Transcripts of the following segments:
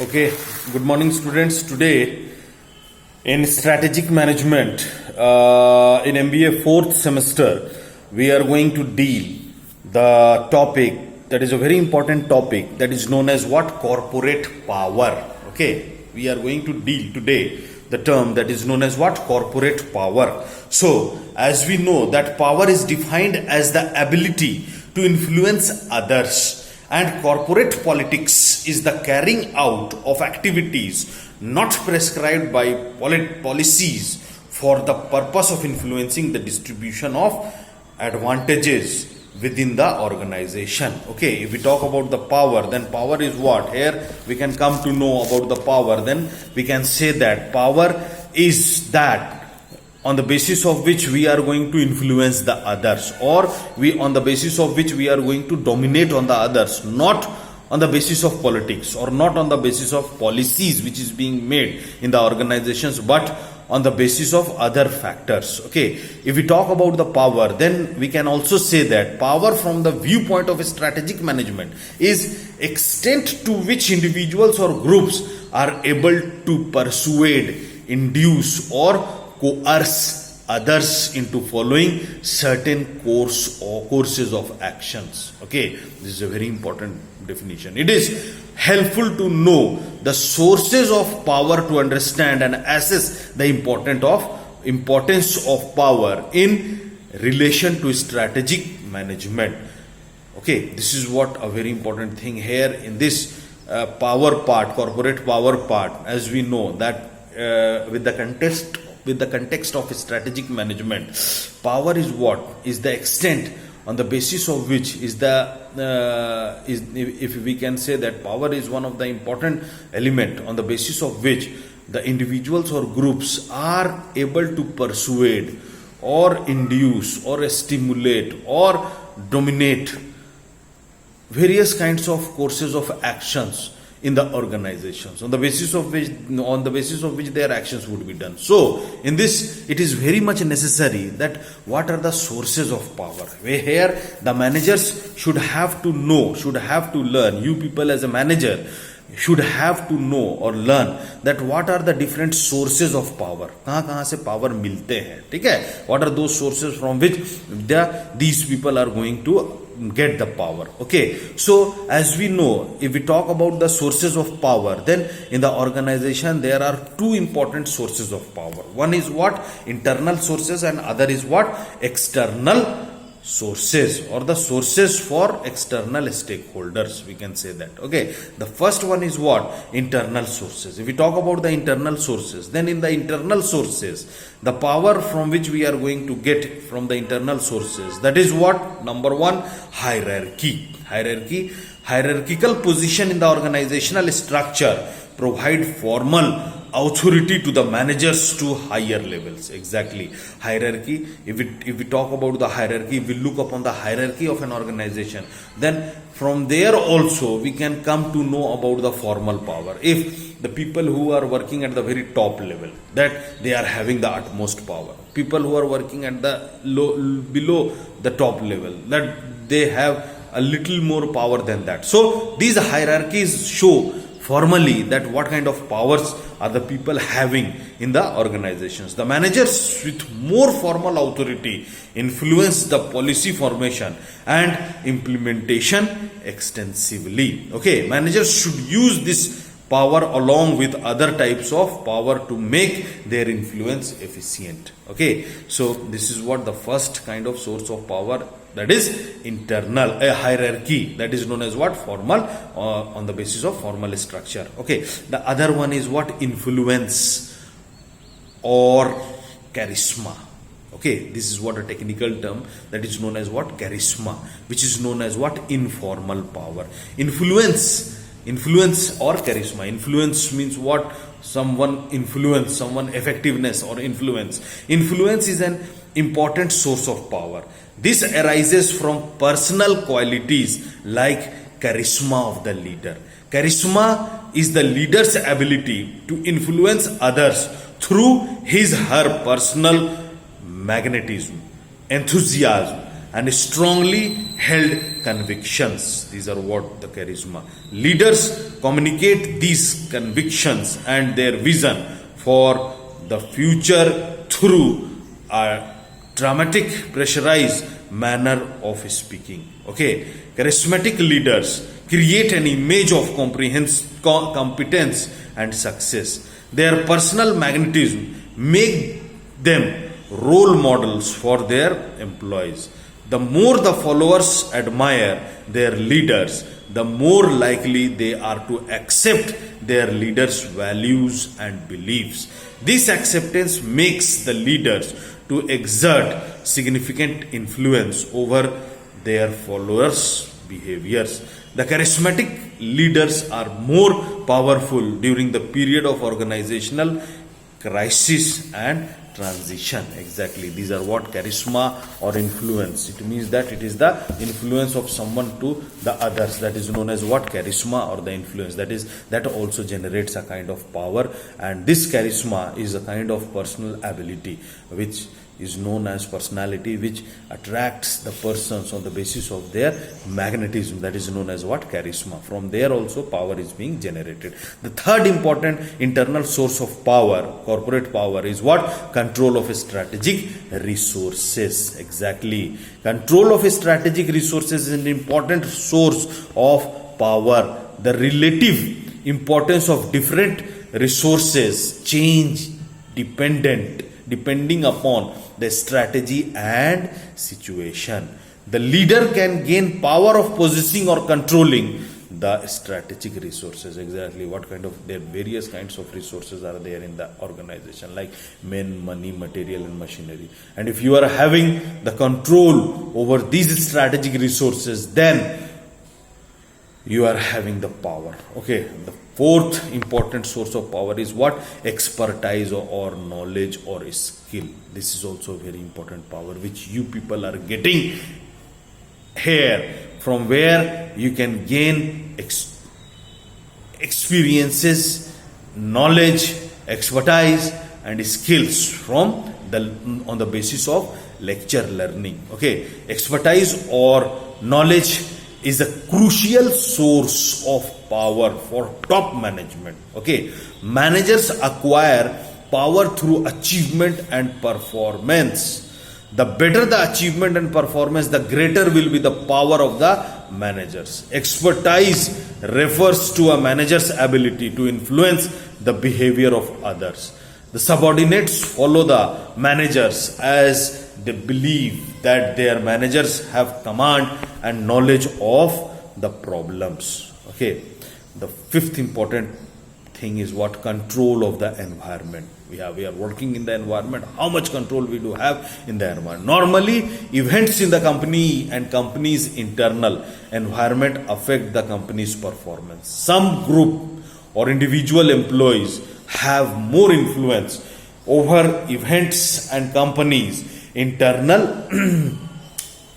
Okay, good morning, students. Today, in strategic management, in MBA fourth semester, we are going to deal the topic that is a very important topic that is known as what corporate power. Okay, we are going to deal today the term that is known as what corporate power. So, as we know that power is defined as the ability to influence others. And corporate politics is the carrying out of activities not prescribed by policies for the purpose of influencing the distribution of advantages within the organization. Okay, if we talk about the power, then power is what? Here we can come to know about the power. Then we can say that power is that on the basis of which we are going to influence the others, or we on the basis of which we are going to dominate on the others, not on the basis of politics or not on the basis of policies which is being made in the organizations, but on the basis of other factors. Okay, if we talk about the power, then we can also say that power from the viewpoint of strategic management is extent to which individuals or groups are able to persuade, induce or coerce others into following certain courses of actions. Okay, this is a very important definition. It is helpful to know the sources of power to understand and assess the importance of power in relation to strategic management. Okay, this is what a very important thing here in this power part, corporate power part. As we know that with the context of strategic management, power is what is the extent on the basis of which if we can say that power is one of the important element on the basis of which the individuals or groups are able to persuade or induce or stimulate or dominate various kinds of courses of actions in the organizations on the basis of which their actions would be done. So in this, it is very much necessary that what are the sources of power. Here the managers should have to know, should have to learn. You people as a manager should have to know or learn that what are the different sources of power. कहाँ से power मिलते हैं, ठीक है? What are those sources from which these people are going to get the power. Okay, so as we know, if we talk about the sources of power, then in the organization there are two important sources of power. One is what? Internal sources, and other is what? External sources, or the sources for external stakeholders, we can say that. Okay, the first one is what? Internal sources. If we talk about the internal sources, then in the internal sources, the power from which we are going to get from the internal sources, that is what? Number one, hierarchical position in the organizational structure provide formal authority to the managers to higher levels. Exactly, hierarchy. If we talk about the hierarchy, if we look upon the hierarchy of an organization, then from there also we can come to know about the formal power. If the people who are working at the very top level, that they are having the utmost power. People who are working at the below the top level, that they have a little more power than that. So these hierarchies show formally that what kind of powers are the people having in the organizations. The managers with more formal authority influence the policy formation and implementation extensively. Okay, managers should use this power along with other types of power to make their influence efficient. Okay, so this is what the first kind of source of power, that is internal, a hierarchy, that is known as what? Formal, on the basis of formal structure. Okay, the other one is what? Influence or charisma. Okay, this is what a technical term that is known as what? Charisma, which is known as what? Informal power. Influence or charisma. Influence means what? Someone influence, someone effectiveness or influence. Influence is an important source of power. This arises from personal qualities like charisma of the leader. Charisma is the leader's ability to influence others through his/her personal magnetism, enthusiasm, and strongly held convictions. These are what the charisma. Leaders communicate these convictions and their vision for the future through a dramatic, pressurized manner of speaking. Okay, charismatic leaders create an image of competence and success. Their personal magnetism make them role models for their employees. The more the followers admire their leaders, the more likely they are to accept their leaders' values and beliefs. This acceptance makes the leaders to exert significant influence over their followers' behaviors. The charismatic leaders are more powerful during the period of organizational crisis and transition. Exactly, these are what charisma or influence. It means that it is the influence of someone to the others, that is known as what? Charisma, or the influence. That also generates a kind of power, and this charisma is a kind of personal ability which is known as personality, which attracts the persons on the basis of their magnetism. That is known as what? Charisma. From there also power is being generated. The third important internal source of power, corporate power, is what? Control of strategic resources. Exactly, control of strategic resources is an important source of power. The relative importance of different resources change depending upon the strategy and situation. The leader can gain power of possessing or controlling the strategic resources. Exactly, what kind of, there various kinds of resources are there in the organization, like men, money, material and machinery. And if you are having the control over these strategic resources, then you are having the power. Okay, the fourth important source of power is what? Expertise or knowledge or skill. This is also a very important power which you people are getting here, from where you can gain experiences, knowledge, expertise and skills from on the basis of lecture learning. Okay, expertise or knowledge is a crucial source of power for top management. Okay, managers acquire power through achievement and performance. The better the achievement and performance, the greater will be the power of the managers. Expertise refers to a manager's ability to influence the behavior of others. The subordinates follow the managers as they believe that their managers have command and knowledge of the problems. Okay, the fifth important thing is what? Control of the environment. We are working in the environment. How much control we do have in the environment? Normally, events in the company and company's internal environment affect the company's performance. Some group or individual employees have more influence over events and companies' internal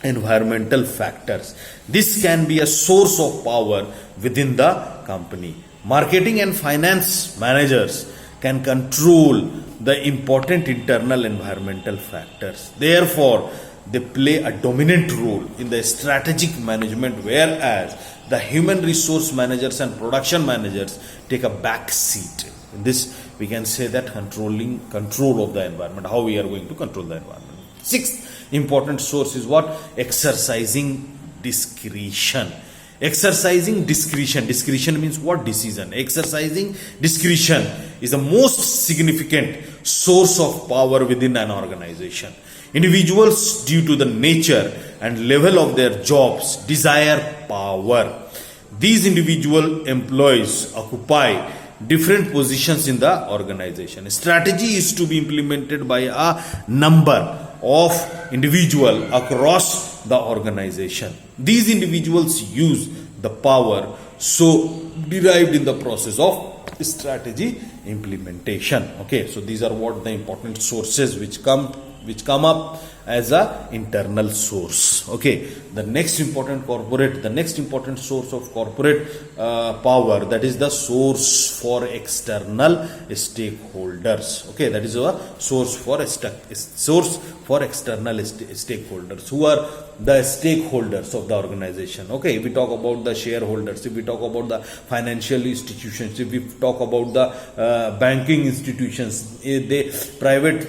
environmental factors. This can be a source of power within the company. Marketing and finance managers can control the important internal environmental factors. Therefore, they play a dominant role in the strategic management, whereas the human resource managers and production managers take a back seat. In this, we can say that control of the environment, how we are going to control the environment. Sixth important source is what? Exercising discretion. Exercising discretion. Discretion means what? Decision. Exercising discretion is the most significant source of power within an organization. Individuals, due to the nature and level of their jobs, desire power. These individual employees occupy different positions in the organization. Strategy is to be implemented by a number of individuals across the organization. These individuals use the power so derived in the process of strategy implementation. Okay, so these are what the important sources which come up as a internal source. Okay, the next important source of corporate power, that is the source for external stakeholders. Okay, that is a source for external stakeholders. Who are the stakeholders of the organization? Okay, if we talk about the shareholders, if we talk about the financial institutions, if we talk about the banking institutions, they private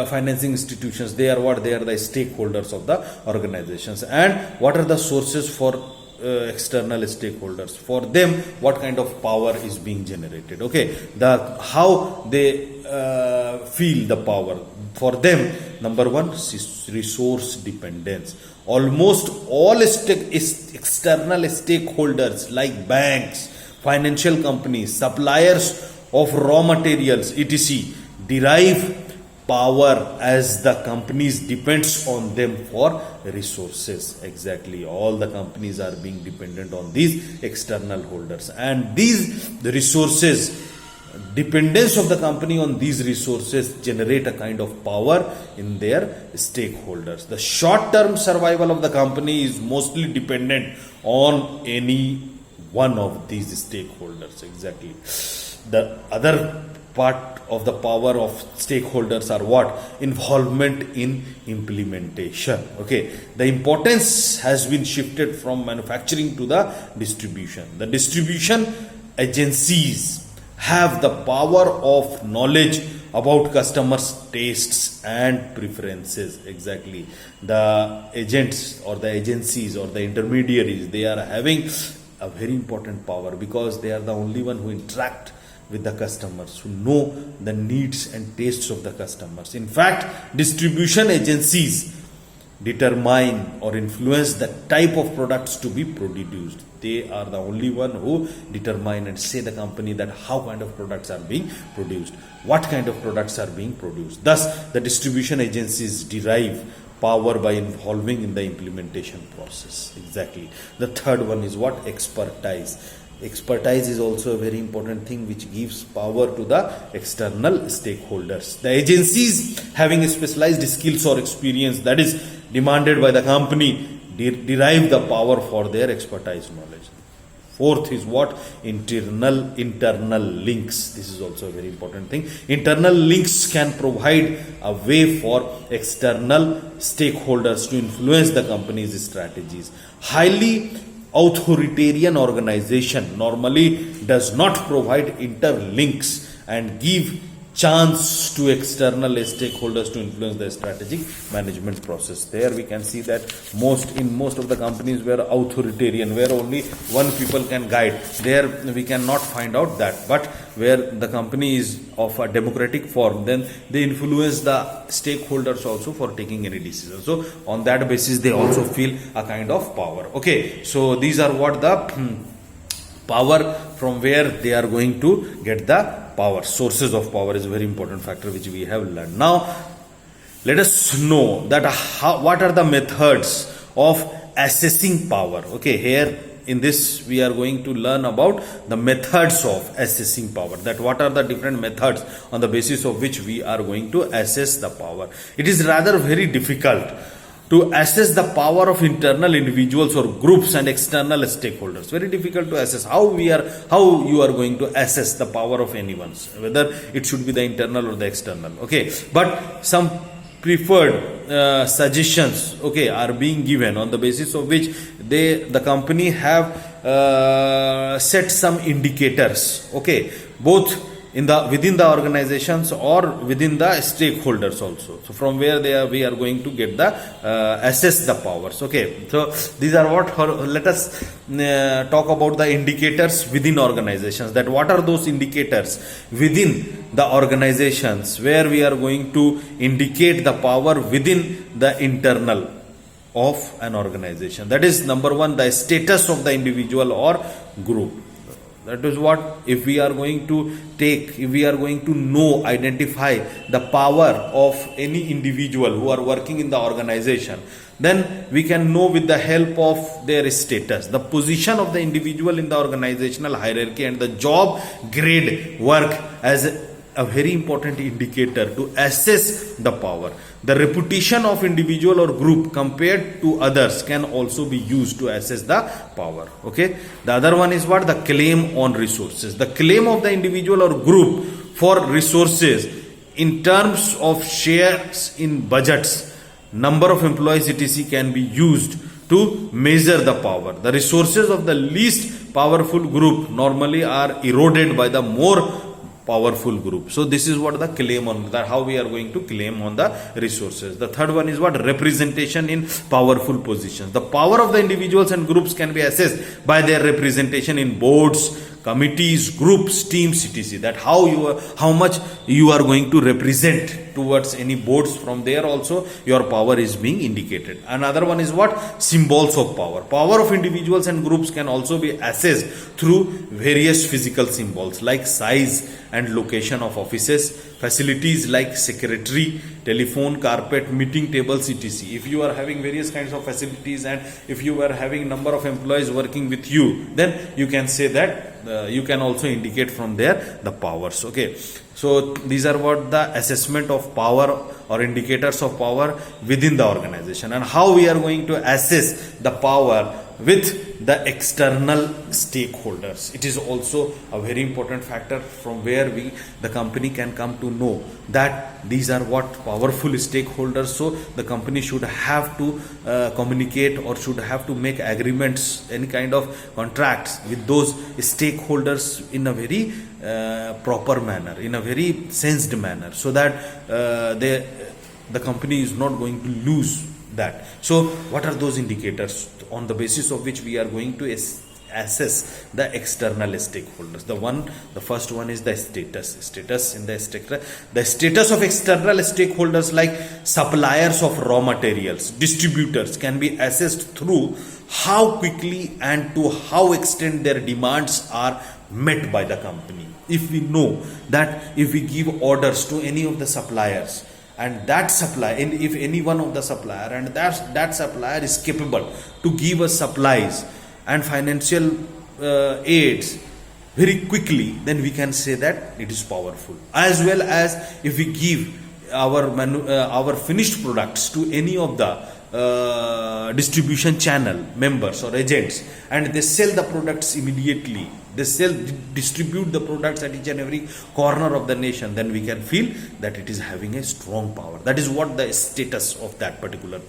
financing institutions, they are what? They are the stakeholders of the organizations. And what are the sources for external stakeholders? For them, what kind of power is being generated? Okay, the how they feel the power. For them, number one, resource dependence. Almost all external stakeholders like banks, financial companies, suppliers of raw materials, etc., derive power as the companies depends on them for resources. Exactly, all the companies are being dependent on these external holders, and these resources, dependence of the company on these resources, generate a kind of power in their stakeholders. The short term survival of the company is mostly dependent on any one of these stakeholders. Exactly, the other part of the power of stakeholders are what? Involvement in implementation. Okay, the importance has been shifted from manufacturing to the distribution. The distribution agencies have the power of knowledge about customers' tastes and preferences. Exactly, the agents or the agencies or the intermediaries, they are having a very important power, because they are the only one who interact with the customers, who know the needs and tastes of the customers. In fact, distribution agencies determine or influence the type of products to be produced. They are the only one who determine and say the company that how kind of products are being produced, what kind of products are being produced. Thus, the distribution agencies derive power by involving in the implementation process. Exactly. The third one is what? Expertise. Expertise is also a very important thing which gives power to the external stakeholders. The agencies having specialized skills or experience that is demanded by the company derive the power for their expertise knowledge. Fourth is what? Internal links. This is also a very important thing. Internal links can provide a way for external stakeholders to influence the company's strategies. Highly authoritarian organization normally does not provide interlinks and give chance to external stakeholders to influence the strategic management process. There we can see that most of the companies were authoritarian, where only one people can guide. There we cannot find out that. But where the company is of a democratic form, then they influence the stakeholders also for taking any decision. So on that basis, they also feel a kind of power. Okay, so these are what the power from where they are going to get the power. Sources of power is a very important factor which we have learned. Now, let us know that what are the methods of assessing power. Okay, here in this we are going to learn about the methods of assessing power. That what are the different methods on the basis of which we are going to assess the power. It is rather very difficult to assess the power of internal individuals or groups and external stakeholders. Very difficult to assess how you are going to assess the power of anyone's, whether it should be the internal or the external. Okay, but some preferred suggestions, okay, are being given on the basis of which the company have set some indicators. Okay, both within the organizations or within the stakeholders also. So from where we are going to get the assess the powers. Okay, so these are what. Let us talk about the indicators within organizations. That what are those indicators within the organizations where we are going to indicate the power within the internal of an organization. That is number one, the status of the individual or group. That is what, if we are going to know, identify the power of any individual who are working in the organization, then we can know with the help of their status, the position of the individual in the organizational hierarchy and the job grade work as a very important indicator to assess the power. The reputation of individual or group compared to others can also be used to assess the power. Okay. The other one is what? The claim on resources. The claim of the individual or group for resources in terms of shares in budgets, number of employees, etc. can be used to measure the power. The resources of the least powerful group normally are eroded by the more powerful group. So this is what the claim on that, how we are going to claim on the resources. The third one is what? Representation in powerful positions. The power of the individuals and groups can be assessed by their representation in boards, committees, groups, teams, etc. That how much you are going to represent towards any boards. From there also your power is being indicated. Another one is what? Symbols of power. Power of individuals and groups can also be assessed through various physical symbols like size and location of offices, facilities like secretary, telephone, carpet, meeting tables, etc. If you are having various kinds of facilities and if you are having number of employees working with you, then you can say that you can also indicate from there the powers. Okay, so these are what the assessment of power or indicators of power within the organization, and how we are going to assess the power with the external stakeholders. It is also a very important factor from where the company can come to know that these are what powerful stakeholders. So the company should have to communicate or should have to make agreements, any kind of contracts with those stakeholders in a very proper manner, in a very sensed manner, so that the company is not going to lose that. So what are those indicators on the basis of which we are going to assess the external stakeholders? The first one is the status in the status. The status of external stakeholders like suppliers of raw materials, distributors, can be assessed through how quickly and to how extent their demands are met by the company. If we know that if we give orders to any of the suppliers, and that supplier, and if any one of the supplier, and that supplier is capable to give us supplies and financial aids very quickly, then we can say that it is powerful. As well as if we give our finished products to any of the distribution channel members or agents, and they sell the products immediately, they distribute the products at each and every corner of the nation, then we can feel that it is having a strong power. That is what the status of that particular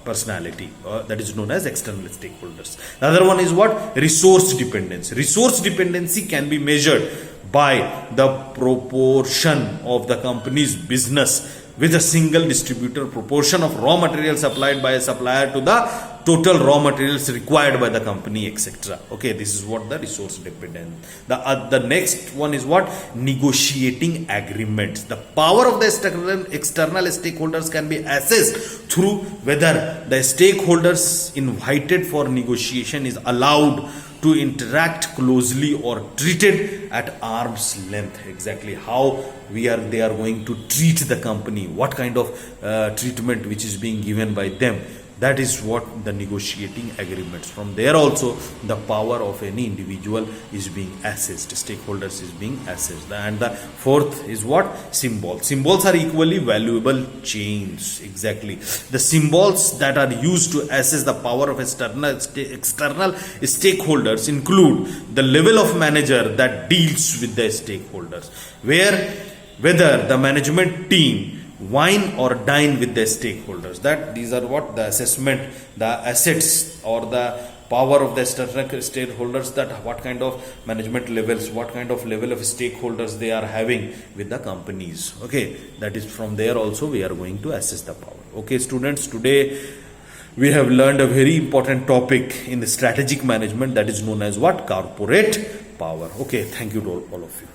personality, that is known as external stakeholders. The other one is what? Resource dependency. Resource dependency can be measured by the proportion of the company's business with a single distributor, proportion of raw material supplied by a supplier to the total raw materials required by the company, etc. Okay, this is what the resource dependent. The next one is what? Negotiating agreements. The power of the external stakeholders can be assessed through whether the stakeholders invited for negotiation is allowed to interact closely or treated at arm's length. Exactly how they are going to treat the company, what kind of treatment which is being given by them. That is what the negotiating agreements. From there also the power of any individual is being assessed, stakeholders is being assessed. And the fourth is what? Symbols. Symbols are equally valuable chains. Exactly. The symbols that are used to assess the power of external stakeholders include the level of manager that deals with the stakeholders, whether the management team wine or dine with the stakeholders. That these are what the assessment, the assets or the power of the stakeholders, that what kind of management levels, what kind of level of stakeholders they are having with the companies. Okay, that is from there also we are going to assess the power. Okay students, today we have learned a very important topic in the strategic management, that is known as what? Corporate power. Okay, thank you to all of you.